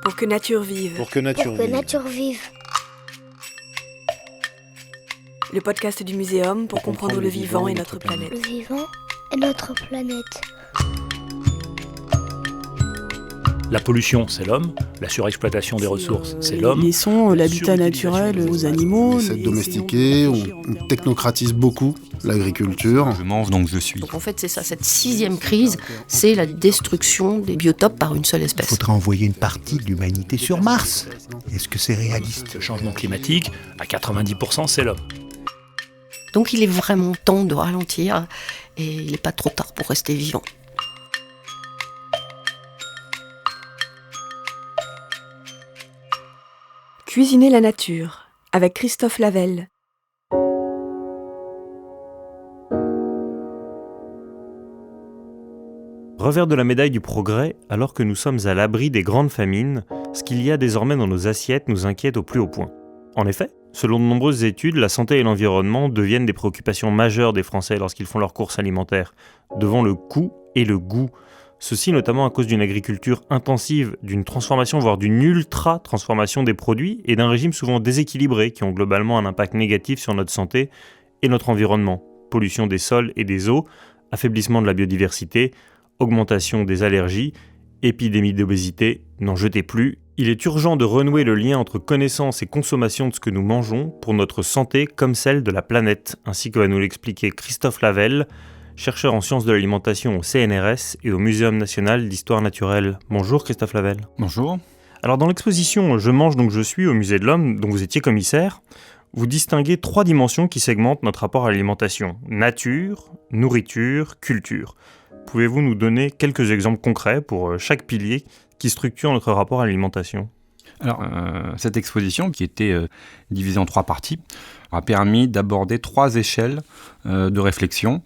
Pour que nature vive. Pour que nature vive. Le podcast du Muséum pour comprendre le vivant et notre planète. Le vivant et notre planète. La pollution, c'est l'homme. La surexploitation des ressources, c'est l'homme. Laissons l'habitat naturel aux animaux. On essaie de domestiquer, on technocratise beaucoup l'agriculture. Je mange donc je suis. Donc en fait c'est ça, cette sixième crise, c'est la destruction des biotopes par une seule espèce. Il faudra envoyer une partie de l'humanité sur Mars. Est-ce que c'est réaliste ? Le changement climatique, à 90%, c'est l'homme. Donc il est vraiment temps de ralentir et il n'est pas trop tard pour rester vivant. Cuisiner la nature avec Christophe Lavelle. Revers de la médaille du progrès, alors que nous sommes à l'abri des grandes famines, ce qu'il y a désormais dans nos assiettes nous inquiète au plus haut point. En effet, selon de nombreuses études, la santé et l'environnement deviennent des préoccupations majeures des Français lorsqu'ils font leurs courses alimentaires, devant le coût et le goût. Ceci notamment à cause d'une agriculture intensive, d'une transformation voire d'une ultra-transformation des produits et d'un régime souvent déséquilibré qui ont globalement un impact négatif sur notre santé et notre environnement. Pollution des sols et des eaux, affaiblissement de la biodiversité, augmentation des allergies, épidémie d'obésité, n'en jetez plus. Il est urgent de renouer le lien entre connaissance et consommation de ce que nous mangeons pour notre santé comme celle de la planète, ainsi que va nous l'expliquer Christophe Lavelle, chercheur en sciences de l'alimentation au CNRS et au Muséum national d'histoire naturelle. Bonjour Christophe Lavelle. Bonjour. Alors dans l'exposition « Je mange donc je suis » au Musée de l'Homme, dont vous étiez commissaire, vous distinguez 3 dimensions qui segmentent notre rapport à l'alimentation. Nature, nourriture, culture. Pouvez-vous nous donner quelques exemples concrets pour chaque pilier qui structure notre rapport à l'alimentation ? Alors, cette exposition, qui était divisée en 3 parties, a permis d'aborder 3 échelles de réflexion.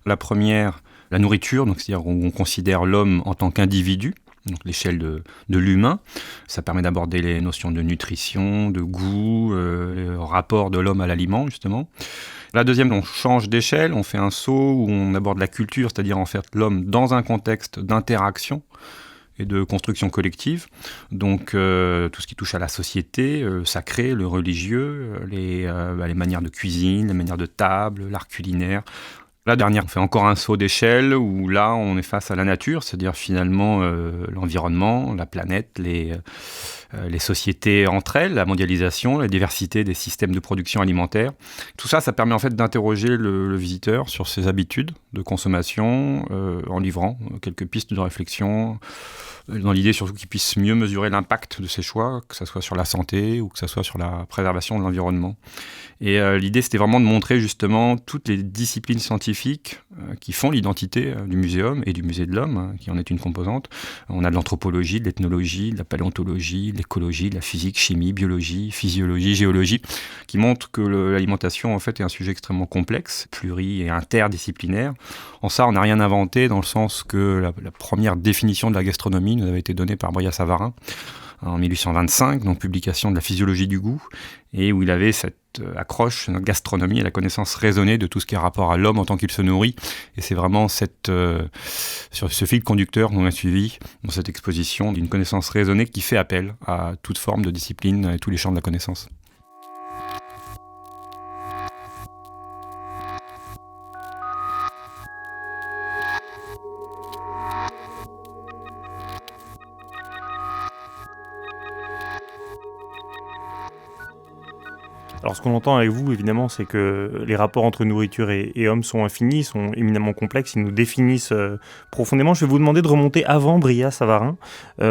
La première, la nourriture, donc c'est-à-dire qu'on considère l'homme en tant qu'individu, donc l'échelle de l'humain. Ça permet d'aborder les notions de nutrition, de goût, le rapport de l'homme à l'aliment, justement. La deuxième, on change d'échelle, on fait un saut où on aborde la culture, c'est-à-dire en fait l'homme dans un contexte d'interaction et de construction collective. Donc tout ce qui touche à la société, le sacré, le religieux, les manières de cuisine, les manières de table, l'art culinaire. La dernière, on fait encore un saut d'échelle où là, on est face à la nature, c'est-à-dire finalement l'environnement, la planète, les sociétés entre elles, la mondialisation, la diversité des systèmes de production alimentaire. Tout ça, ça permet en fait d'interroger le visiteur sur ses habitudes de consommation en livrant quelques pistes de réflexion, dans l'idée surtout qu'il puisse mieux mesurer l'impact de ses choix, que ce soit sur la santé ou que ce soit sur la préservation de l'environnement. Et l'idée, c'était vraiment de montrer justement toutes les disciplines scientifiques qui font l'identité du muséum et du musée de l'homme, qui en est une composante. On a de l'anthropologie, de l'ethnologie, de la paléontologie, de l'écologie, de la physique, chimie, biologie, physiologie, géologie, qui montrent que l'alimentation en fait est un sujet extrêmement complexe, pluri- et interdisciplinaire. En ça, on n'a rien inventé dans le sens que la première définition de la gastronomie nous avait été donnée par Brillat-Savarin en 1825, donc publication de la physiologie du goût, et où il avait cette accroche, notre gastronomie, à la connaissance raisonnée de tout ce qui est rapport à l'homme en tant qu'il se nourrit. Et c'est vraiment sur ce fil conducteur qu'on a suivi dans cette exposition, d'une connaissance raisonnée qui fait appel à toute forme de discipline et tous les champs de la connaissance. Alors ce qu'on entend avec vous, évidemment, c'est que les rapports entre nourriture et homme sont infinis, sont éminemment complexes, ils nous définissent profondément. Je vais vous demander de remonter avant Brillat-Savarin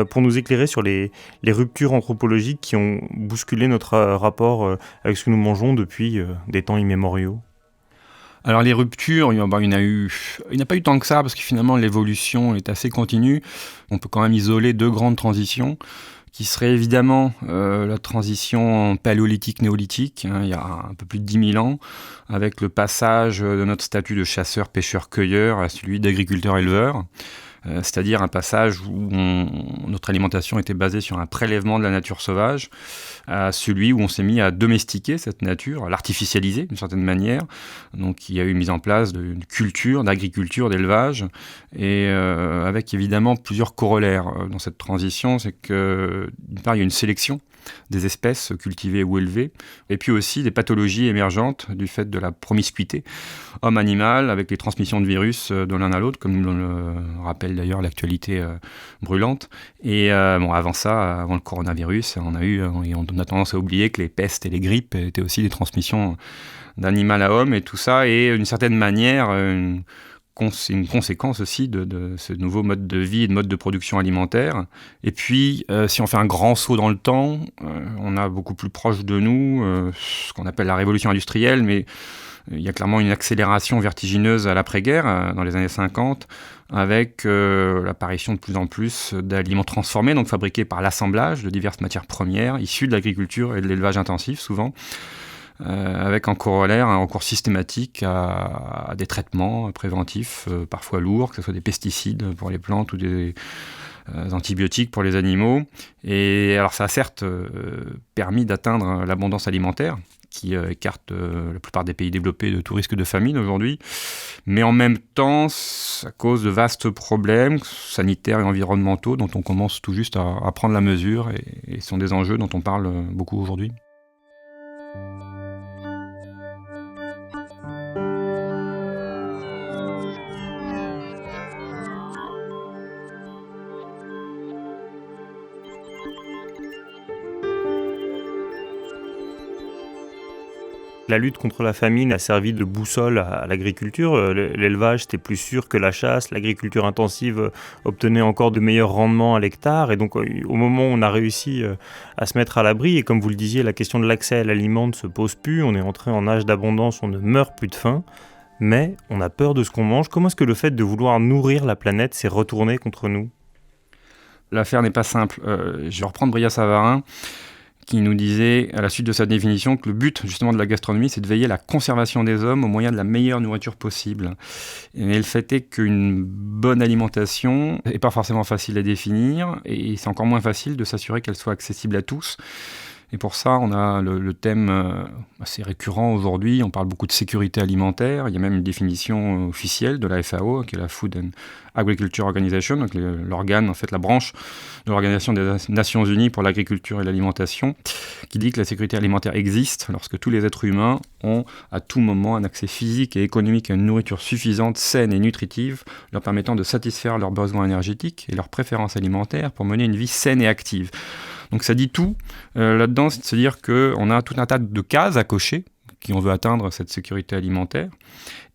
pour nous éclairer sur les ruptures anthropologiques qui ont bousculé notre rapport avec ce que nous mangeons depuis des temps immémoriaux. Alors les ruptures, il n'y a pas eu tant que ça, parce que finalement l'évolution est assez continue. On peut quand même isoler 2 grandes transitions, qui serait évidemment la transition paléolithique-néolithique, il y a un peu plus de 10 000 ans, avec le passage de notre statut de chasseur-pêcheur-cueilleur à celui d'agriculteur-éleveur. C'est-à-dire un passage où notre alimentation était basée sur un prélèvement de la nature sauvage, à celui où on s'est mis à domestiquer cette nature, à l'artificialiser d'une certaine manière. Donc il y a eu mise en place d'une culture, d'agriculture, d'élevage, et avec évidemment plusieurs corollaires dans cette transition. C'est que d'une part il y a une sélection des espèces cultivées ou élevées, et puis aussi des pathologies émergentes du fait de la promiscuité homme-animal, avec les transmissions de virus de l'un à l'autre, comme le rappelle d'ailleurs l'actualité brûlante. Et avant ça, avant le coronavirus, on a tendance à oublier que les pestes et les grippes étaient aussi des transmissions d'animal à homme, et tout ça est d'une certaine manière c'est une conséquence aussi de ce nouveau mode de vie et de mode de production alimentaire. Et puis, si on fait un grand saut dans le temps, on a beaucoup plus proche de nous ce qu'on appelle la révolution industrielle, mais il y a clairement une accélération vertigineuse à l'après-guerre, dans les années 50, avec l'apparition de plus en plus d'aliments transformés, donc fabriqués par l'assemblage de diverses matières premières, issues de l'agriculture et de l'élevage intensif souvent, avec en corollaire un recours systématique à des traitements préventifs, parfois lourds, que ce soit des pesticides pour les plantes ou des antibiotiques pour les animaux. Et alors ça a certes permis d'atteindre l'abondance alimentaire, qui écarte la plupart des pays développés de tout risque de famine aujourd'hui, mais en même temps, ça cause de vastes problèmes sanitaires et environnementaux dont on commence tout juste à prendre la mesure, et ce sont des enjeux dont on parle beaucoup aujourd'hui. La lutte contre la famine a servi de boussole à l'agriculture. L'élevage, c'était plus sûr que la chasse. L'agriculture intensive obtenait encore de meilleurs rendements à l'hectare. Et donc, au moment où on a réussi à se mettre à l'abri, et comme vous le disiez, la question de l'accès à l'aliment ne se pose plus. On est entré en âge d'abondance, on ne meurt plus de faim. Mais on a peur de ce qu'on mange. Comment est-ce que le fait de vouloir nourrir la planète s'est retourné contre nous ? L'affaire n'est pas simple. Je vais reprendre Brillat-Savarin, qui nous disait, à la suite de sa définition, que le but justement de la gastronomie, c'est de veiller à la conservation des hommes au moyen de la meilleure nourriture possible. Et le fait est qu'une bonne alimentation n'est pas forcément facile à définir, et c'est encore moins facile de s'assurer qu'elle soit accessible à tous. Et pour ça, on a le thème assez récurrent aujourd'hui. On parle beaucoup de sécurité alimentaire. Il y a même une définition officielle de la FAO, qui est la Food and Agriculture Organization, donc l'organe, en fait, la branche de l'Organisation des Nations Unies pour l'agriculture et l'alimentation, qui dit que la sécurité alimentaire existe lorsque tous les êtres humains ont à tout moment un accès physique et économique à une nourriture suffisante, saine et nutritive, leur permettant de satisfaire leurs besoins énergétiques et leurs préférences alimentaires pour mener une vie saine et active. Donc ça dit tout là-dedans, c'est de se dire qu'on a tout un tas de cases à cocher qui on veut atteindre cette sécurité alimentaire.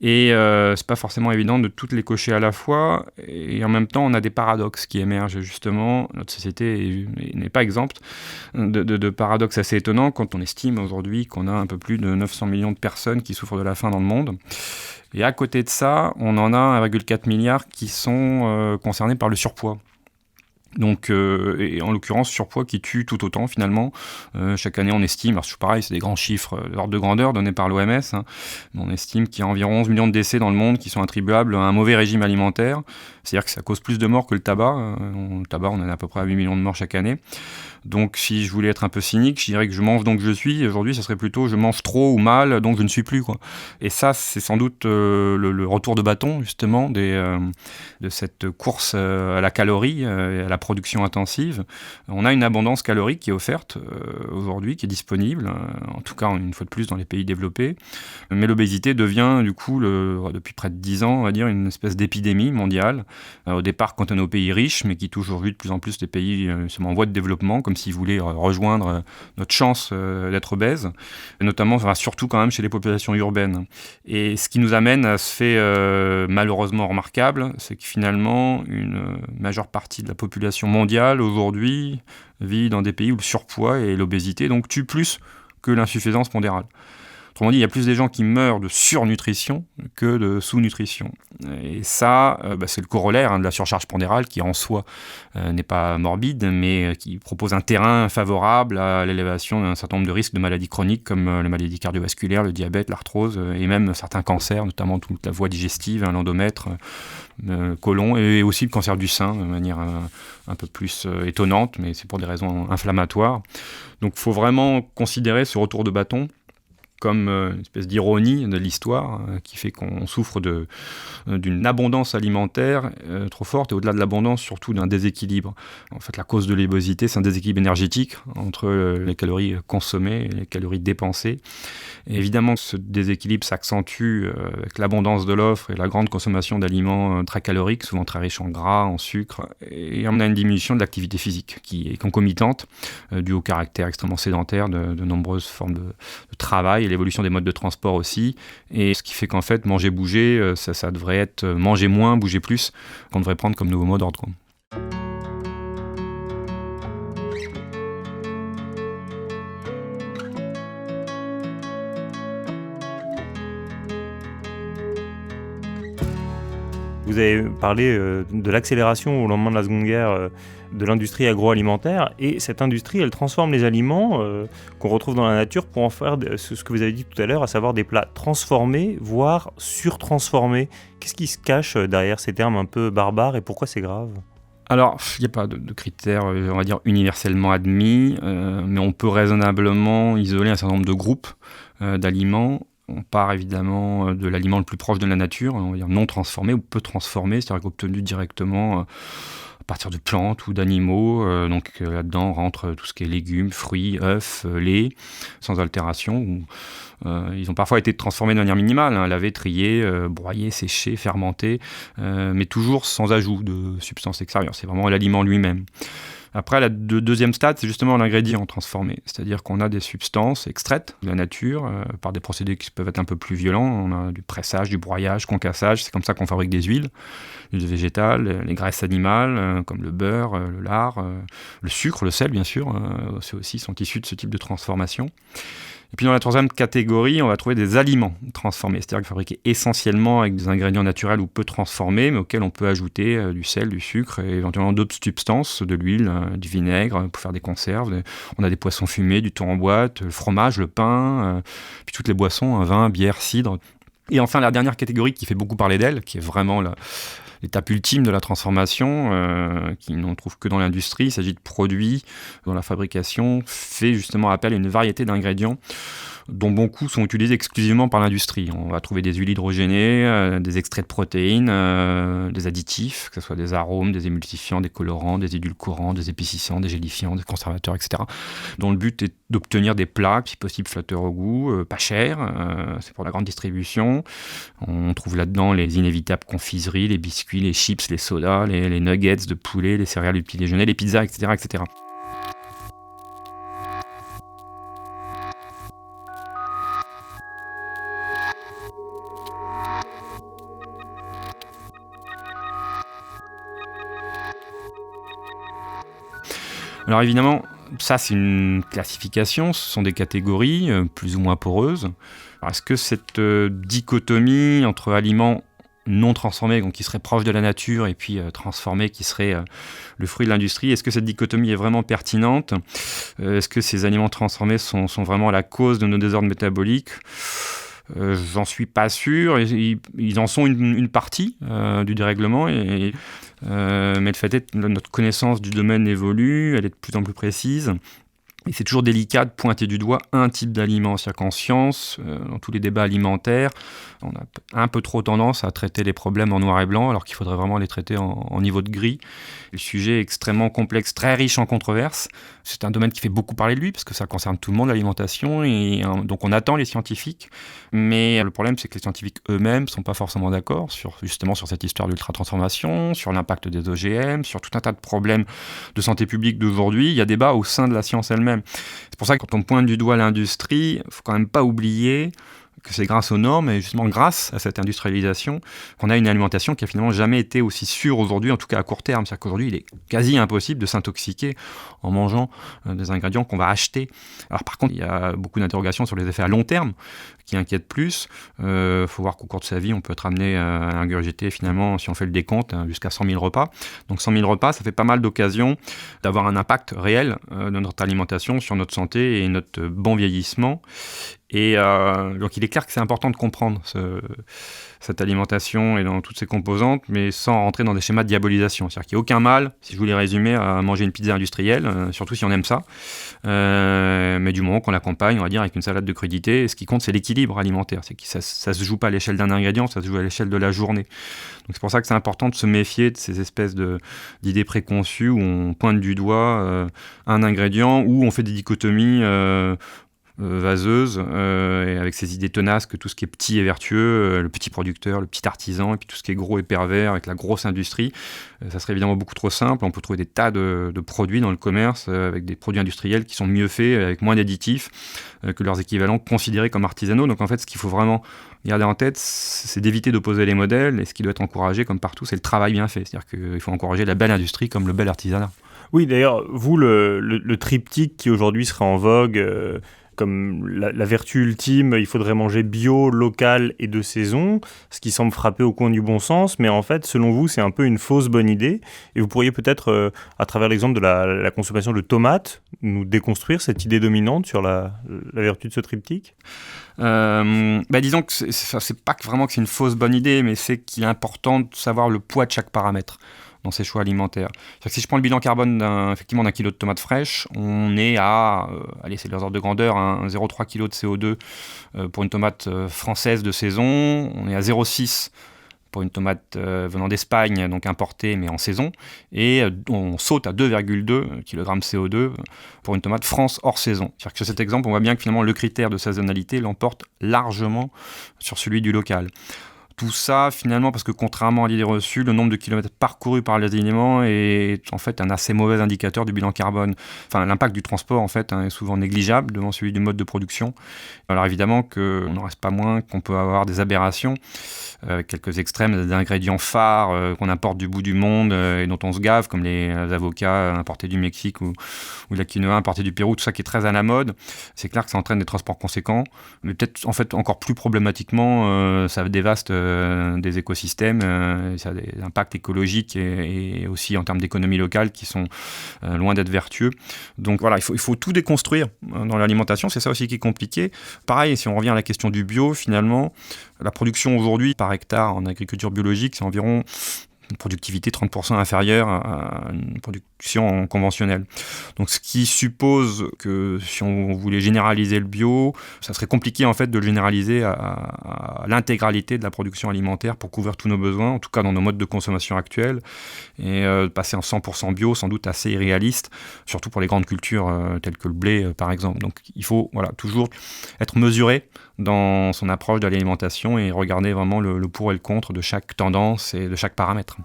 Et c'est pas forcément évident de toutes les cocher à la fois. Et en même temps, on a des paradoxes qui émergent justement. Notre société n'est pas exempte de paradoxes assez étonnants quand on estime aujourd'hui qu'on a un peu plus de 900 millions de personnes qui souffrent de la faim dans le monde. Et à côté de ça, on en a 1,4 milliard qui sont concernés par le surpoids. Donc, et en l'occurrence, surpoids qui tue tout autant finalement. Chaque année, on estime, alors c'est pareil, c'est des grands chiffres d'ordre de grandeur donnés par l'OMS, hein, on estime qu'il y a environ 11 millions de décès dans le monde qui sont attribuables à un mauvais régime alimentaire. C'est-à-dire que ça cause plus de morts que le tabac. Le tabac, on en a à peu près à 8 millions de morts chaque année. Donc, si je voulais être un peu cynique, je dirais que je mange donc je suis. Aujourd'hui, ça serait plutôt je mange trop ou mal, donc je ne suis plus, quoi. Et ça, c'est sans doute le retour de bâton, justement, de cette course à la calorie et à la production intensive. On a une abondance calorique qui est offerte aujourd'hui, qui est disponible, en tout cas, une fois de plus, dans les pays développés. Mais l'obésité devient, du coup, depuis près de 10 ans, on va dire, une espèce d'épidémie mondiale. Au départ, cantonnée aux pays riches, mais qui touche aujourd'hui de plus en plus les pays en voie de développement, comme s'ils voulaient rejoindre notre chance d'être obèse, et notamment, surtout quand même chez les populations urbaines. Et ce qui nous amène à ce fait malheureusement remarquable, c'est que finalement, une majeure partie de la population mondiale aujourd'hui vit dans des pays où le surpoids et l'obésité donc tuent plus que l'insuffisance pondérale. Autrement dit, il y a plus des gens qui meurent de surnutrition que de sous-nutrition. Et ça, c'est le corollaire de la surcharge pondérale qui en soi n'est pas morbide, mais qui propose un terrain favorable à l'élévation d'un certain nombre de risques de maladies chroniques comme les maladies cardiovasculaires, le diabète, l'arthrose et même certains cancers, notamment toute la voie digestive, l'endomètre, côlon et aussi le cancer du sein de manière un peu plus étonnante, mais c'est pour des raisons inflammatoires. Donc il faut vraiment considérer ce retour de bâton comme une espèce d'ironie de l'histoire qui fait qu'on souffre d'une abondance alimentaire trop forte et au-delà de l'abondance, surtout d'un déséquilibre. En fait, la cause de l'obésité, c'est un déséquilibre énergétique entre les calories consommées et les calories dépensées. Et évidemment, ce déséquilibre s'accentue avec l'abondance de l'offre et la grande consommation d'aliments très caloriques, souvent très riches en gras, en sucre. Et on a une diminution de l'activité physique qui est concomitante, due au caractère extrêmement sédentaire de nombreuses formes de travail, l'évolution des modes de transport aussi, et ce qui fait qu'en fait, manger, bouger, ça devrait être manger moins, bouger plus, qu'on devrait prendre comme nouveau mot d'ordre, quoi. Vous avez parlé de l'accélération au lendemain de la Seconde Guerre de l'industrie agroalimentaire, et cette industrie, elle transforme les aliments qu'on retrouve dans la nature pour en faire ce que vous avez dit tout à l'heure, à savoir des plats transformés, voire surtransformés. Qu'est-ce qui se cache derrière ces termes un peu barbares et pourquoi c'est grave ? Alors, il n'y a pas de critères, on va dire, universellement admis, mais on peut raisonnablement isoler un certain nombre de groupes d'aliments. On part évidemment de l'aliment le plus proche de la nature, on va dire non transformé ou peu transformé, c'est-à-dire obtenu directement à partir de plantes ou d'animaux. Donc là-dedans rentre tout ce qui est légumes, fruits, œufs, lait, sans altération. Ils ont parfois été transformés de manière minimale, lavés, triés, broyés, séchés, fermentés, mais toujours sans ajout de substances extérieures. C'est vraiment l'aliment lui-même. Après, le deuxième stade, c'est justement l'ingrédient transformé. C'est-à-dire qu'on a des substances extraites de la nature par des procédés qui peuvent être un peu plus violents. On a du pressage, du broyage, concassage. C'est comme ça qu'on fabrique des huiles végétales, les graisses animales, comme le beurre, le lard, le sucre, le sel, bien sûr. Ceux aussi sont issus de ce type de transformation. Et puis dans la troisième catégorie, on va trouver des aliments transformés, c'est-à-dire fabriqués essentiellement avec des ingrédients naturels ou peu transformés, mais auxquels on peut ajouter du sel, du sucre et éventuellement d'autres substances, de l'huile, du vinaigre pour faire des conserves. On a des poissons fumés, du thon en boîte, le fromage, le pain, puis toutes les boissons, vin, bière, cidre. Et enfin la dernière catégorie qui fait beaucoup parler d'elle, qui est vraiment l'étape ultime de la transformation, qui n'en trouve que dans l'industrie. Il s'agit de produits dont la fabrication fait justement appel à une variété d'ingrédients dont beaucoup sont utilisés exclusivement par l'industrie. On va trouver des huiles hydrogénées, des extraits de protéines, des additifs, que ce soit des arômes, des émulsifiants, des colorants, des édulcorants, des épaississants, des gélifiants, des conservateurs, etc. dont le but est d'obtenir des plats, si possible flatteurs au goût, pas chers, c'est pour la grande distribution. On trouve là-dedans les inévitables confiseries, les biscuits, les chips, les sodas, les nuggets de poulet, les céréales du petit déjeuner, les pizzas, etc., etc. Alors évidemment, ça c'est une classification, ce sont des catégories plus ou moins poreuses. Alors, est-ce que cette dichotomie entre aliments non transformés, donc qui seraient proches de la nature, et puis transformés, qui seraient le fruit de l'industrie, est-ce que cette dichotomie est vraiment pertinente ? Est-ce que ces aliments transformés sont vraiment la cause de nos désordres métaboliques ? J'en suis pas sûr. Ils en sont une partie du dérèglement, mais le fait est que notre connaissance du domaine évolue, elle est de plus en plus précise. Et c'est toujours délicat de pointer du doigt un type d'aliment. C'est-à-dire qu'en science, dans tous les débats alimentaires, on a un peu trop tendance à traiter les problèmes en noir et blanc, alors qu'il faudrait vraiment les traiter en niveau de gris. Le sujet est extrêmement complexe, très riche en controverses. C'est un domaine qui fait beaucoup parler de lui, parce que ça concerne tout le monde, l'alimentation, et donc on attend les scientifiques. Mais le problème, c'est que les scientifiques eux-mêmes ne sont pas forcément d'accord justement sur cette histoire d'ultra-transformation, sur l'impact des OGM, sur tout un tas de problèmes de santé publique d'aujourd'hui. Il y a débat au sein de la science elle-même. C'est pour ça que quand on pointe du doigt l'industrie, il ne faut quand même pas oublier que c'est grâce aux normes et justement grâce à cette industrialisation qu'on a une alimentation qui a finalement jamais été aussi sûre aujourd'hui, en tout cas à court terme. C'est-à-dire qu'aujourd'hui, il est quasi impossible de s'intoxiquer en mangeant des ingrédients qu'on va acheter. Alors par contre, il y a beaucoup d'interrogations sur les effets à long terme qui inquiètent plus. Faut voir qu'au cours de sa vie, on peut être amené à ingurgiter finalement, si on fait le décompte, jusqu'à 100 000 repas. Donc 100 000 repas, ça fait pas mal d'occasions d'avoir un impact réel de notre alimentation sur notre santé et notre bon vieillissement. Et donc il est clair que c'est important de comprendre cette alimentation et dans toutes ses composantes, mais sans rentrer dans des schémas de diabolisation. C'est-à-dire qu'il n'y a aucun mal, si je voulais résumer, à manger une pizza industrielle, surtout si on aime ça, mais du moment qu'on l'accompagne, on va dire, avec une salade de crudités. Et ce qui compte, c'est l'équilibre alimentaire. C'est que ça ne se joue pas à l'échelle d'un ingrédient, ça se joue à l'échelle de la journée. Donc c'est pour ça que c'est important de se méfier de ces espèces d'idées préconçues où on pointe du doigt un ingrédient, où on fait des dichotomies vaseuse, et avec ces idées tenaces que tout ce qui est petit est vertueux, le petit producteur, le petit artisan, et puis tout ce qui est gros est pervers avec la grosse industrie, ça serait évidemment beaucoup trop simple. On peut trouver des tas de produits dans le commerce avec des produits industriels qui sont mieux faits, avec moins d'additifs que leurs équivalents considérés comme artisanaux. Donc en fait, ce qu'il faut vraiment garder en tête, c'est d'éviter d'opposer les modèles, et ce qui doit être encouragé, comme partout, c'est le travail bien fait. C'est-à-dire qu'il faut encourager la belle industrie comme le bel artisanat. Oui, d'ailleurs, vous, le triptyque qui aujourd'hui serait en vogue, comme la vertu ultime, il faudrait manger bio, local et de saison, ce qui semble frapper au coin du bon sens, mais en fait, selon vous, c'est un peu une fausse bonne idée. Et vous pourriez peut-être, à travers l'exemple de la consommation de tomates, nous déconstruire cette idée dominante sur la vertu de ce triptyque ? Disons que c'est pas vraiment que c'est une fausse bonne idée, mais c'est qu'il est important de savoir le poids de chaque paramètre dans ses choix alimentaires. C'est-à-dire que si je prends le bilan carbone d'un kilo de tomates fraîches, on est à, c'est les ordres de grandeur, 0,3 kg de CO2 pour une tomate française de saison, on est à 0,6 pour une tomate venant d'Espagne, donc importée mais en saison, et on saute à 2,2 kg CO2 pour une tomate France hors saison. C'est-à-dire que sur cet exemple, on voit bien que finalement le critère de saisonnalité l'emporte largement sur celui du local. Tout ça, finalement, parce que contrairement à l'idée reçue, le nombre de kilomètres parcourus par les aliments est en fait un assez mauvais indicateur du bilan carbone. Enfin, l'impact du transport, en fait, est souvent négligeable devant celui du mode de production. Alors évidemment qu'on n'en reste pas moins qu'on peut avoir des aberrations, quelques extrêmes d'ingrédients phares qu'on importe du bout du monde et dont on se gave, comme les avocats importés du Mexique ou la quinoa importée du Pérou, tout ça qui est très à la mode. C'est clair que ça entraîne des transports conséquents, mais peut-être en fait encore plus problématiquement, ça dévaste des écosystèmes, ça a des impacts écologiques et aussi en termes d'économie locale qui sont loin d'être vertueux. Donc voilà, il faut tout déconstruire dans l'alimentation, c'est ça aussi qui est compliqué. Pareil, si on revient à la question du bio, finalement, la production aujourd'hui par hectare en agriculture biologique, c'est environ une productivité 30% inférieure à une production conventionnelle. Donc ce qui suppose que si on voulait généraliser le bio, ça serait compliqué en fait de le généraliser à l'intégralité de la production alimentaire pour couvrir tous nos besoins, en tout cas dans nos modes de consommation actuels, et passer en 100% bio, sans doute assez irréaliste, surtout pour les grandes cultures telles que le blé par exemple. Donc il faut toujours être mesuré dans son approche de l'alimentation et regarder vraiment le pour et le contre de chaque tendance et de chaque paramètre.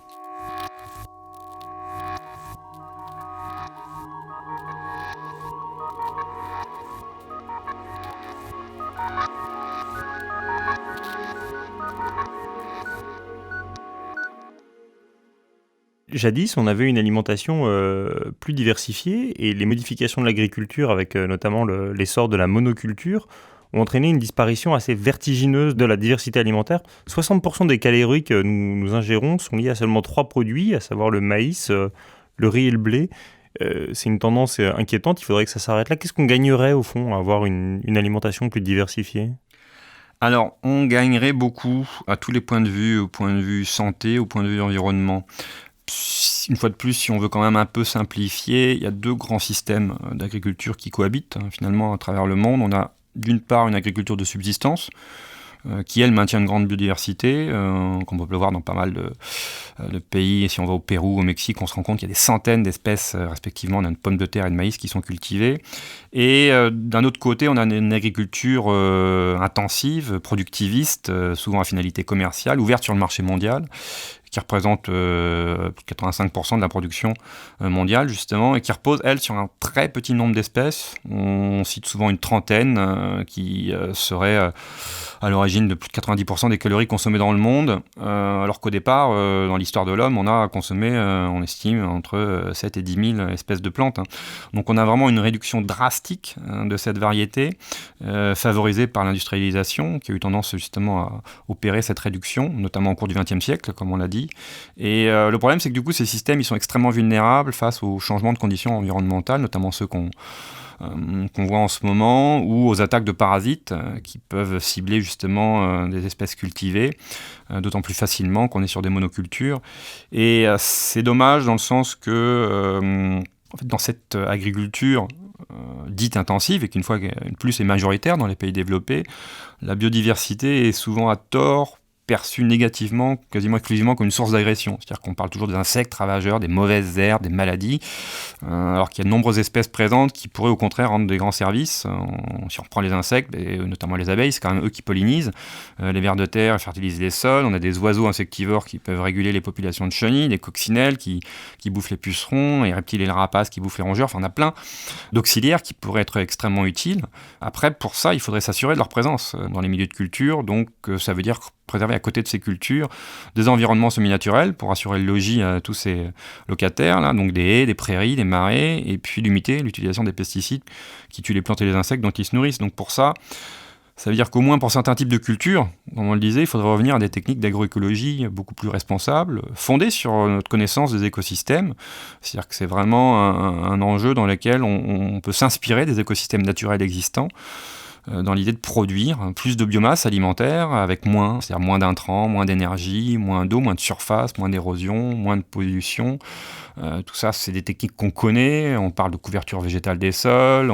Jadis, on avait une alimentation plus diversifiée et les modifications de l'agriculture, avec notamment l'essor de la monoculture, ont entraîné une disparition assez vertigineuse de la diversité alimentaire. 60% des calories que nous ingérons sont liées à seulement 3 produits, à savoir le maïs, le riz et le blé. C'est une tendance inquiétante, il faudrait que ça s'arrête là. Qu'est-ce qu'on gagnerait au fond à avoir une alimentation plus diversifiée ? Alors, on gagnerait beaucoup à tous les points de vue, au point de vue santé, au point de vue environnement. Une fois de plus, si on veut quand même un peu simplifier, il y a 2 grands systèmes d'agriculture qui cohabitent finalement à travers le monde. On a d'une part une agriculture de subsistance qui, elle, maintient une grande biodiversité, qu'on peut le voir dans pas mal de pays. Et si on va au Pérou, au Mexique, on se rend compte qu'il y a des centaines d'espèces, respectivement, de pommes de terre et de maïs qui sont cultivées. Et d'un autre côté, on a une agriculture intensive, productiviste, souvent à finalité commerciale, ouverte sur le marché mondial, qui représente plus de 85% de la production mondiale, justement, et qui repose, elle, sur un très petit nombre d'espèces. On cite souvent une trentaine qui seraient à l'origine de plus de 90% des calories consommées dans le monde, alors qu'au départ, dans l'histoire de l'homme, on a consommé, on estime, entre 7 et 10 000 espèces de plantes. Donc on a vraiment une réduction drastique de cette variété, favorisée par l'industrialisation, qui a eu tendance justement à opérer cette réduction, notamment au cours du XXe siècle, comme on l'a dit. Et le problème, c'est que du coup, ces systèmes, ils sont extrêmement vulnérables face aux changements de conditions environnementales, notamment ceux qu'on voit en ce moment, ou aux attaques de parasites qui peuvent cibler justement des espèces cultivées, d'autant plus facilement qu'on est sur des monocultures. Et c'est dommage dans le sens que en fait, dans cette agriculture dite intensive, et qu'une fois une plus est majoritaire dans les pays développés, la biodiversité est souvent à tort perçue négativement, quasiment exclusivement comme une source d'agression. C'est-à-dire qu'on parle toujours des insectes ravageurs, des mauvaises herbes, des maladies, alors qu'il y a de nombreuses espèces présentes qui pourraient au contraire rendre des grands services. Si on reprend les insectes, et notamment les abeilles, c'est quand même eux qui pollinisent. Les vers de terre fertilisent les sols. On a des oiseaux insectivores qui peuvent réguler les populations de chenilles, des coccinelles qui bouffent les pucerons, les reptiles et les rapaces qui bouffent les rongeurs. Enfin, on a plein d'auxiliaires qui pourraient être extrêmement utiles. Après, pour ça, il faudrait s'assurer de leur présence dans les milieux de culture. Donc, ça veut dire préserver à côté de ces cultures des environnements semi-naturels pour assurer le logis à tous ces locataires, là, donc des haies, des prairies, des marais, et puis limiter l'utilisation des pesticides qui tuent les plantes et les insectes dont ils se nourrissent. Donc pour ça veut dire qu'au moins pour certains types de cultures, comme on le disait, il faudrait revenir à des techniques d'agroécologie beaucoup plus responsables, fondées sur notre connaissance des écosystèmes. C'est-à-dire que c'est vraiment un enjeu dans lequel on peut s'inspirer des écosystèmes naturels existants, dans l'idée de produire plus de biomasse alimentaire avec moins, c'est-à-dire moins d'intrants, moins d'énergie, moins d'eau, moins de surface, moins d'érosion, moins de pollution. Tout ça, c'est des techniques qu'on connaît. On parle de couverture végétale des sols,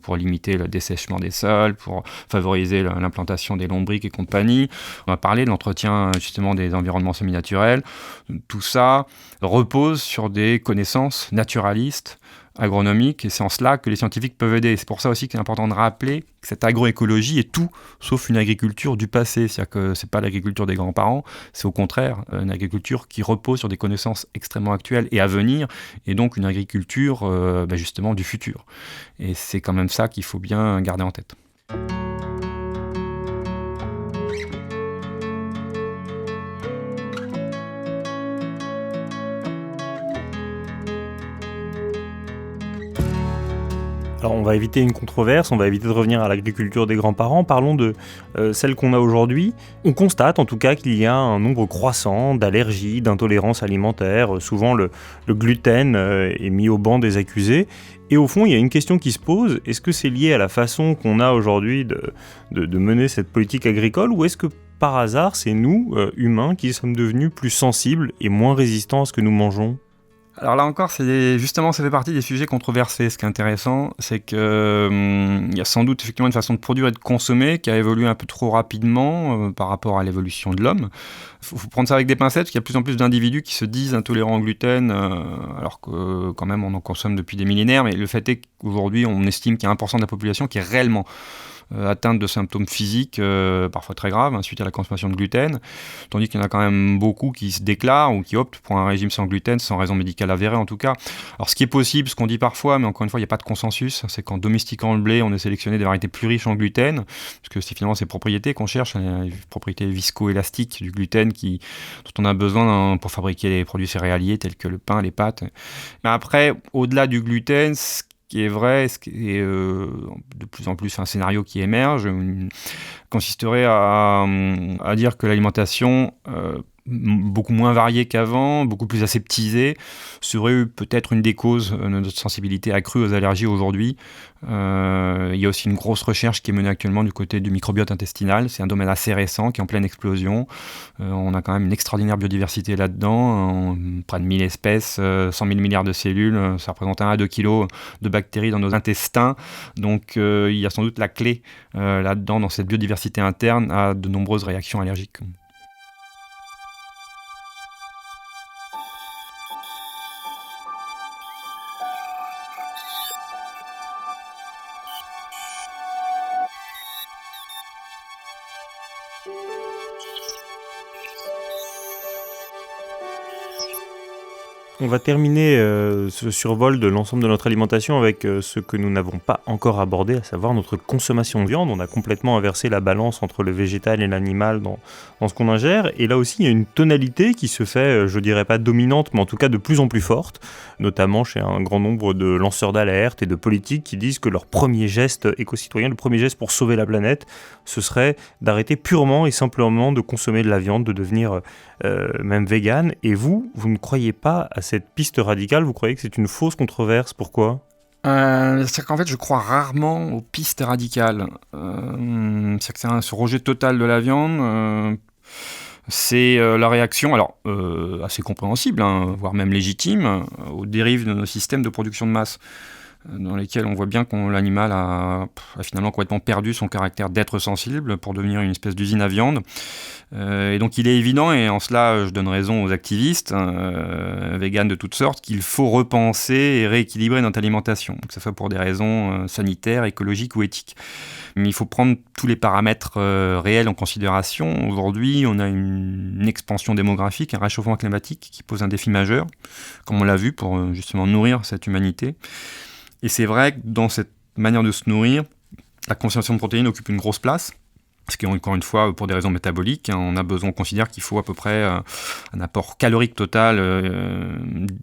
pour limiter le dessèchement des sols, pour favoriser l'implantation des lombrics et compagnie. On va parler de l'entretien justement des environnements semi-naturels. Tout ça repose sur des connaissances naturalistes, agronomique, et c'est en cela que les scientifiques peuvent aider. C'est pour ça aussi qu'il est important de rappeler que cette agroécologie est tout sauf une agriculture du passé. C'est-à-dire que c'est pas l'agriculture des grands-parents, c'est au contraire une agriculture qui repose sur des connaissances extrêmement actuelles et à venir, et donc une agriculture justement du futur. Et c'est quand même ça qu'il faut bien garder en tête. Alors on va éviter une controverse, on va éviter de revenir à l'agriculture des grands-parents, parlons de celle qu'on a aujourd'hui. On constate en tout cas qu'il y a un nombre croissant d'allergies, d'intolérances alimentaires, souvent le gluten est mis au banc des accusés, et au fond il y a une question qui se pose, est-ce que c'est lié à la façon qu'on a aujourd'hui de mener cette politique agricole, ou est-ce que par hasard c'est nous, humains, qui sommes devenus plus sensibles et moins résistants à ce que nous mangeons ? Alors là encore, ça fait partie des sujets controversés. Ce qui est intéressant, c'est qu'il y a sans doute effectivement une façon de produire et de consommer qui a évolué un peu trop rapidement par rapport à l'évolution de l'homme. Il faut prendre ça avec des pincettes, parce qu'il y a de plus en plus d'individus qui se disent intolérants au gluten, alors que quand même on en consomme depuis des millénaires. Mais le fait est qu'aujourd'hui, on estime qu'il y a 1% de la population qui est réellement atteinte de symptômes physiques parfois très graves suite à la consommation de gluten, tandis qu'il y en a quand même beaucoup qui se déclarent ou qui optent pour un régime sans gluten sans raison médicale avérée en tout cas. Alors ce qui est possible, ce qu'on dit parfois, mais encore une fois il n'y a pas de consensus, c'est qu'en domestiquant le blé on ait sélectionné des variétés plus riches en gluten, parce que c'est finalement ces propriétés qu'on cherche, les propriétés visco-élastiques du gluten dont on a besoin pour fabriquer les produits céréaliers tels que le pain, les pâtes. Mais après, au-delà du gluten, ce qui est vrai, ce qui est de plus en plus un scénario qui émerge, consisterait à dire que l'alimentation beaucoup moins variée qu'avant, beaucoup plus aseptisée, serait peut-être une des causes de notre sensibilité accrue aux allergies aujourd'hui. Il y a aussi une grosse recherche qui est menée actuellement du côté du microbiote intestinal. C'est un domaine assez récent qui est en pleine explosion. On a quand même une extraordinaire biodiversité là-dedans, près de 1000 espèces, 100 000 milliards de cellules, ça représente 1 à 2 kilos de bactéries dans nos intestins. Donc il y a sans doute la clé là-dedans, dans cette biodiversité interne, à de nombreuses réactions allergiques. On va terminer ce survol de l'ensemble de notre alimentation avec ce que nous n'avons pas encore abordé, à savoir notre consommation de viande. On a complètement inversé la balance entre le végétal et l'animal dans ce qu'on ingère. Et là aussi, il y a une tonalité qui se fait, je dirais pas dominante, mais en tout cas de plus en plus forte, notamment chez un grand nombre de lanceurs d'alerte et de politiques qui disent que leur premier geste éco-citoyen, le premier geste pour sauver la planète, ce serait d'arrêter purement et simplement de consommer de la viande, de devenir même vegan. Et vous ne croyez pas à cette piste radicale, vous croyez que c'est une fausse controverse, pourquoi ? C'est qu'en fait, je crois rarement aux pistes radicales. C'est que c'est ce rejet total de la viande. C'est la réaction, alors assez compréhensible, voire même légitime, aux dérives de nos systèmes de production de masse, dans lesquels on voit bien que l'animal a finalement complètement perdu son caractère d'être sensible pour devenir une espèce d'usine à viande. Et donc il est évident, et en cela je donne raison aux activistes véganes de toutes sortes, qu'il faut repenser et rééquilibrer notre alimentation, que ce soit pour des raisons sanitaires, écologiques ou éthiques. Mais il faut prendre tous les paramètres réels en considération. Aujourd'hui, on a une expansion démographique, un réchauffement climatique qui pose un défi majeur, comme on l'a vu, pour justement nourrir cette humanité. Et c'est vrai que dans cette manière de se nourrir, la consommation de protéines occupe une grosse place. Parce qu'encore une fois, pour des raisons métaboliques, on considère qu'il faut à peu près un apport calorique total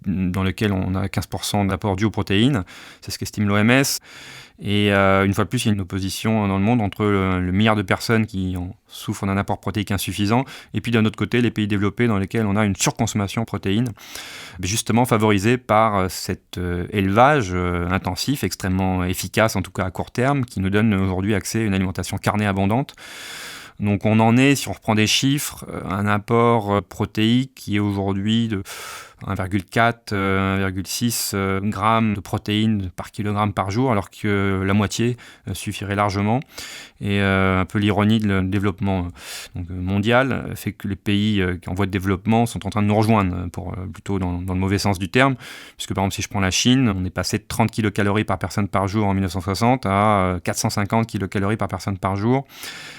dans lequel on a 15% d'apport dû aux protéines. C'est ce qu'estime l'OMS. Et une fois de plus, il y a une opposition dans le monde entre le milliard de personnes qui souffrent d'un apport protéique insuffisant et puis d'un autre côté, les pays développés dans lesquels on a une surconsommation en protéines, justement favorisée par cet élevage intensif, extrêmement efficace, en tout cas à court terme, qui nous donne aujourd'hui accès à une alimentation carnée abondante. Donc on en est, si on reprend des chiffres, un apport protéique qui est aujourd'hui de 1,4, 1,6 grammes de protéines par kilogramme par jour, alors que la moitié suffirait largement. Et un peu l'ironie de le développement mondial fait que les pays en voie de développement sont en train de nous rejoindre, plutôt dans le mauvais sens du terme, puisque par exemple si je prends la Chine, on est passé de 30 kilocalories par personne par jour en 1960 à 450 kilocalories par personne par jour.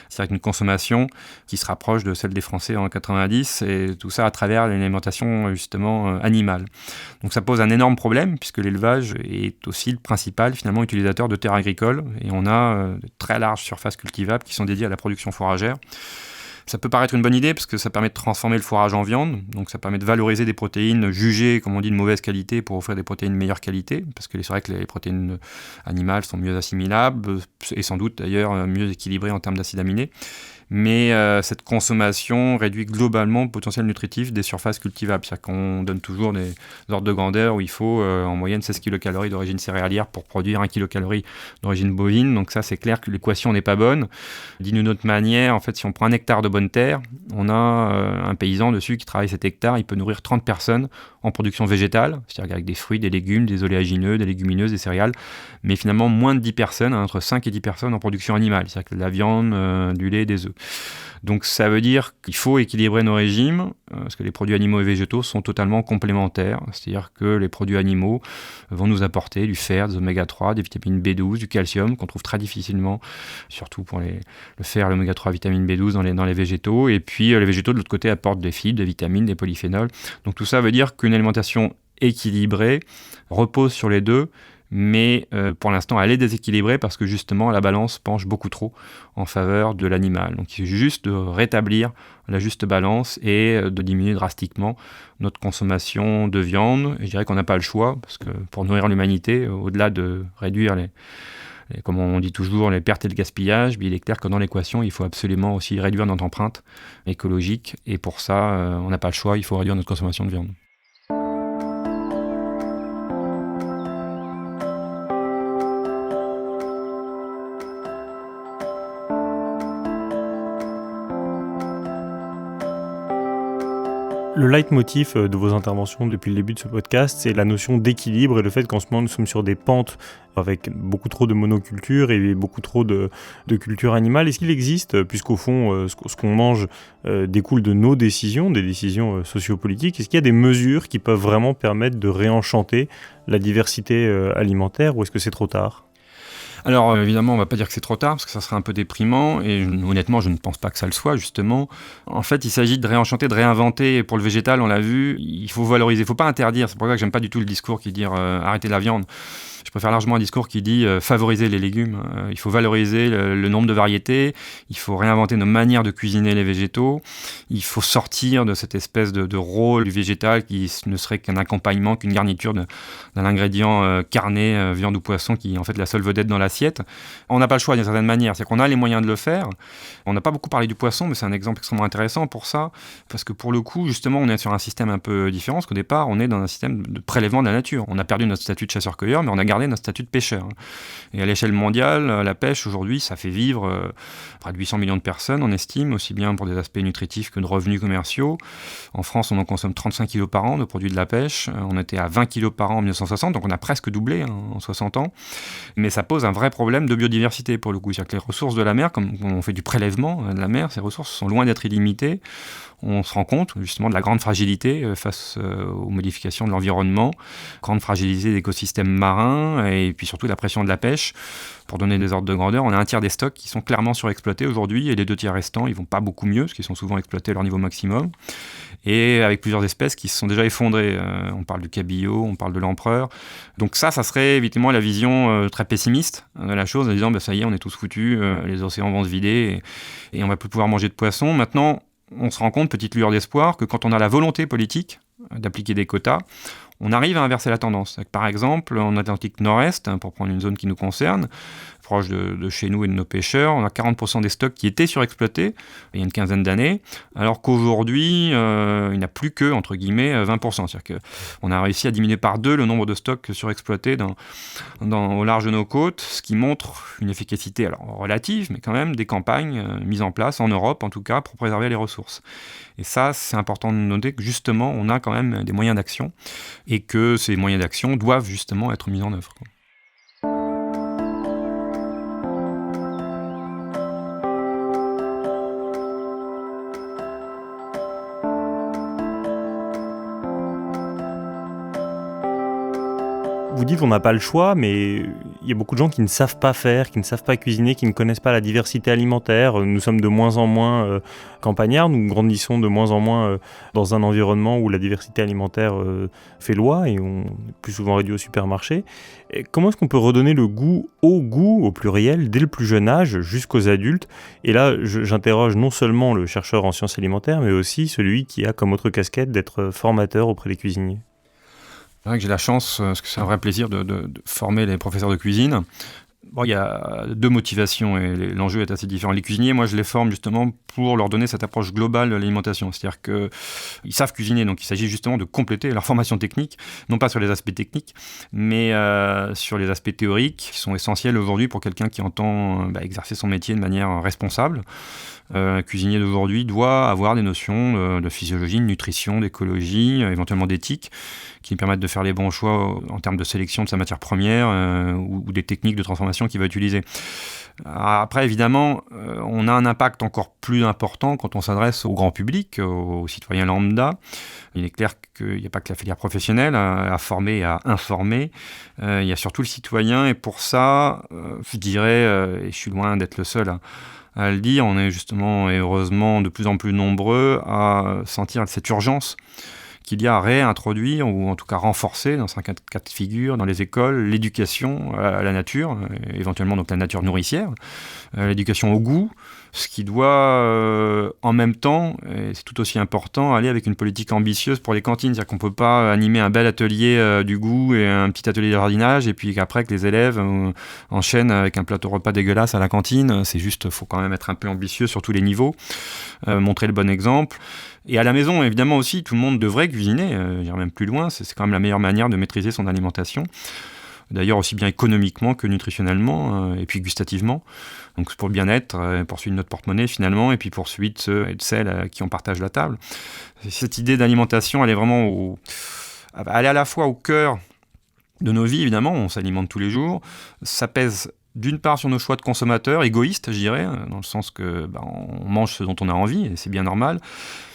C'est-à-dire une consommation qui se rapproche de celle des Français en 90, et tout ça à travers l'alimentation justement animale. Donc ça pose un énorme problème, puisque l'élevage est aussi le principal finalement utilisateur de terres agricoles, et on a de très larges surfaces cultivables qui sont dédiées à la production fourragère. Ça peut paraître une bonne idée parce que ça permet de transformer le fourrage en viande, donc ça permet de valoriser des protéines jugées, comme on dit, de mauvaise qualité pour offrir des protéines de meilleure qualité, parce que c'est vrai que les protéines animales sont mieux assimilables et sans doute d'ailleurs mieux équilibrées en termes d'acides aminés. Mais cette consommation réduit globalement le potentiel nutritif des surfaces cultivables. C'est-à-dire qu'on donne toujours des ordres de grandeur où il faut en moyenne 16 kilocalories d'origine céréalière pour produire 1 kilocalorie d'origine bovine. Donc ça, c'est clair que l'équation n'est pas bonne. Dit d'une autre manière, en fait, si on prend un hectare de bonne terre, on a un paysan dessus qui travaille cet hectare, il peut nourrir 30 personnes en production végétale, c'est-à-dire avec des fruits, des légumes, des oléagineux, des légumineuses, des céréales, mais finalement moins de 10 personnes, entre 5 et 10 personnes en production animale, c'est-à-dire que de la viande, du lait, des œufs. Donc ça veut dire qu'il faut équilibrer nos régimes, parce que les produits animaux et végétaux sont totalement complémentaires, c'est-à-dire que les produits animaux vont nous apporter du fer, des oméga 3, des vitamines B12, du calcium, qu'on trouve très difficilement, surtout pour le fer, l'oméga 3, vitamine B12 dans les végétaux, et puis les végétaux de l'autre côté apportent des fibres, des vitamines, des polyphénols. Donc tout ça veut dire qu'une alimentation équilibrée repose sur les deux, mais pour l'instant elle est déséquilibrée parce que justement la balance penche beaucoup trop en faveur de l'animal. Donc il suffit juste de rétablir la juste balance et de diminuer drastiquement notre consommation de viande. Et je dirais qu'on n'a pas le choix, parce que pour nourrir l'humanité, au-delà de réduire comme on dit toujours, les pertes et le gaspillage, il est clair que dans l'équation, il faut absolument aussi réduire notre empreinte écologique, et pour ça, on n'a pas le choix, il faut réduire notre consommation de viande. Le leitmotiv de vos interventions depuis le début de ce podcast, c'est la notion d'équilibre et le fait qu'en ce moment nous sommes sur des pentes avec beaucoup trop de monoculture et beaucoup trop de culture animale. Est-ce qu'il existe, puisqu'au fond ce qu'on mange découle de nos décisions, des décisions sociopolitiques, est-ce qu'il y a des mesures qui peuvent vraiment permettre de réenchanter la diversité alimentaire, ou est-ce que c'est trop tard ? Alors évidemment, on ne va pas dire que c'est trop tard, parce que ça serait un peu déprimant, et honnêtement, je ne pense pas que ça le soit, justement. En fait, il s'agit de réenchanter, de réinventer. Et pour le végétal, on l'a vu, il faut valoriser, il ne faut pas interdire. C'est pour ça que j'aime pas du tout le discours qui dit arrêtez la viande. Je préfère largement un discours qui dit favoriser les légumes. Il faut valoriser le nombre de variétés, il faut réinventer nos manières de cuisiner les végétaux, il faut sortir de cette espèce de rôle du végétal qui ne serait qu'un accompagnement, qu'une garniture d'un ingrédient carné, viande ou poisson, qui est en fait la seule vedette dans l'assiette. On n'a pas le choix d'une certaine manière, c'est qu'on a les moyens de le faire. On n'a pas beaucoup parlé du poisson, mais c'est un exemple extrêmement intéressant pour ça, parce que pour le coup, justement, on est sur un système un peu différent, parce qu'au départ, on est dans un système de prélèvement de la nature. On a perdu notre statut de chasseur-cueilleur, mais on a gardé notre statut de pêcheur. Et à l'échelle mondiale, la pêche, aujourd'hui, ça fait vivre près de 800 millions de personnes, on estime, aussi bien pour des aspects nutritifs que de revenus commerciaux. En France, on en consomme 35 kilos par an de produits de la pêche. On était à 20 kilos par an en 1960, donc on a presque doublé en 60 ans. Mais ça pose un vrai problème de biodiversité, pour le coup. C'est-à-dire que les ressources de la mer, comme on fait du prélèvement de la mer, ces ressources sont loin d'être illimitées. On se rend compte justement de la grande fragilité face aux modifications de l'environnement, grande fragilité des écosystèmes marins et puis surtout la pression de la pêche. Pour donner des ordres de grandeur, on a un tiers des stocks qui sont clairement surexploités aujourd'hui et les 2 tiers restants, ils vont pas beaucoup mieux parce qu'ils sont souvent exploités à leur niveau maximum et avec plusieurs espèces qui se sont déjà effondrées. On parle du cabillaud, on parle de l'empereur. Donc ça serait évidemment la vision très pessimiste de la chose en disant ça y est, on est tous foutus, les océans vont se vider et on va plus pouvoir manger de poissons. Maintenant, on se rend compte, petite lueur d'espoir, que quand on a la volonté politique d'appliquer des quotas, on arrive à inverser la tendance. Par exemple, en Atlantique Nord-Est, pour prendre une zone qui nous concerne, proche de chez nous et de nos pêcheurs, on a 40% des stocks qui étaient surexploités il y a une quinzaine d'années, alors qu'aujourd'hui, il n'y a plus que, entre guillemets, 20%. C'est-à-dire qu'on a réussi à diminuer par 2 le nombre de stocks surexploités au large de nos côtes, ce qui montre une efficacité alors, relative, mais quand même des campagnes mises en place, en Europe en tout cas, pour préserver les ressources. Et ça, c'est important de noter que justement, on a quand même des moyens d'action et que ces moyens d'action doivent justement être mis en œuvre. Vous dites qu'on n'a pas le choix, mais il y a beaucoup de gens qui ne savent pas faire, qui ne savent pas cuisiner, qui ne connaissent pas la diversité alimentaire. Nous sommes de moins en moins campagnards, nous grandissons de moins en moins dans un environnement où la diversité alimentaire fait loi et on est plus souvent réduit au supermarché. Et comment est-ce qu'on peut redonner le goût, au pluriel, dès le plus jeune âge, jusqu'aux adultes ? Et là, j'interroge non seulement le chercheur en sciences alimentaires, mais aussi celui qui a comme autre casquette d'être formateur auprès des cuisiniers. C'est vrai que j'ai la chance, parce que c'est un vrai plaisir de former les professeurs de cuisine. Bon, il y a 2 motivations et l'enjeu est assez différent. Les cuisiniers, moi je les forme justement pour leur donner cette approche globale de l'alimentation. C'est-à-dire qu'ils savent cuisiner, donc il s'agit justement de compléter leur formation technique, non pas sur les aspects techniques, mais sur les aspects théoriques qui sont essentiels aujourd'hui pour quelqu'un qui entend exercer son métier de manière responsable. Un cuisinier d'aujourd'hui doit avoir des notions de physiologie, de nutrition, d'écologie, éventuellement d'éthique, qui lui permettent de faire les bons choix en termes de sélection de sa matière première ou des techniques de transformation qu'il va utiliser. Après, évidemment, on a un impact encore plus important quand on s'adresse au grand public, aux citoyens lambda. Il est clair qu'il n'y a pas que la filière professionnelle à former et à informer. Il y a surtout le citoyen et pour ça, je dirais, et je suis loin d'être le seul à le dire, on est justement et heureusement de plus en plus nombreux à sentir cette urgence qu'il y a à réintroduire ou en tout cas renforcer dans certains cas de figure dans les écoles l'éducation à la nature, éventuellement donc la nature nourricière, l'éducation au goût, ce qui doit en même temps, et c'est tout aussi important, aller avec une politique ambitieuse pour les cantines. C'est-à-dire qu'on ne peut pas animer un bel atelier du goût et un petit atelier de jardinage et puis qu'après que les élèves enchaînent avec un plateau repas dégueulasse à la cantine. C'est juste, il faut quand même être un peu ambitieux sur tous les niveaux, montrer le bon exemple. Et à la maison, évidemment aussi, tout le monde devrait cuisiner, j'irai même plus loin, c'est quand même la meilleure manière de maîtriser son alimentation. D'ailleurs aussi bien économiquement que nutritionnellement et puis gustativement. Donc pour le bien-être, pour celui de notre porte-monnaie finalement, et puis pour celui de ceux et de celles à qui on partage la table. Cette idée d'alimentation, elle est vraiment elle est à la fois au cœur de nos vies, évidemment, on s'alimente tous les jours, ça pèse d'une part sur nos choix de consommateurs, égoïstes je dirais, dans le sens que on mange ce dont on a envie, et c'est bien normal.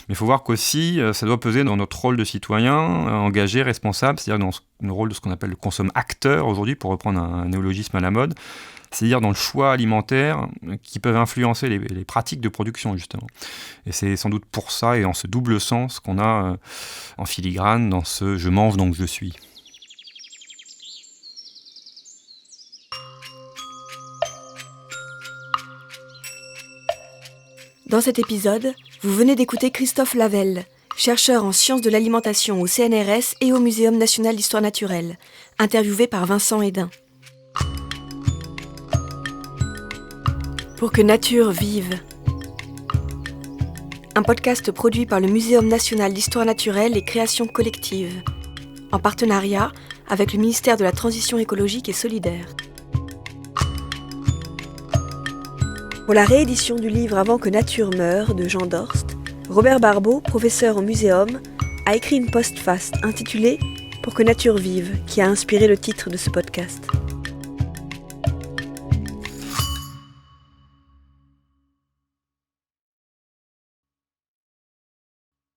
Mais il faut voir qu'aussi, ça doit peser dans notre rôle de citoyen, engagé, responsable, c'est-à-dire dans le rôle de ce qu'on appelle le consomme-acteur aujourd'hui, pour reprendre un néologisme à la mode. c'est-à-dire dans le choix alimentaire qui peuvent influencer les pratiques de production, justement. Et c'est sans doute pour ça et en ce double sens qu'on a en filigrane dans ce « je mange donc je suis ». Dans cet épisode, vous venez d'écouter Christophe Lavelle, chercheur en sciences de l'alimentation au CNRS et au Muséum national d'histoire naturelle, interviewé par Vincent Hédin. Pour que nature vive. Un podcast produit par le Muséum national d'histoire naturelle et création collective, en partenariat avec le ministère de la Transition écologique et solidaire. Pour la réédition du livre Avant que nature meure de Jean Dorst, Robert Barbeau, professeur au Muséum, a écrit une postface intitulée Pour que nature vive, qui a inspiré le titre de ce podcast.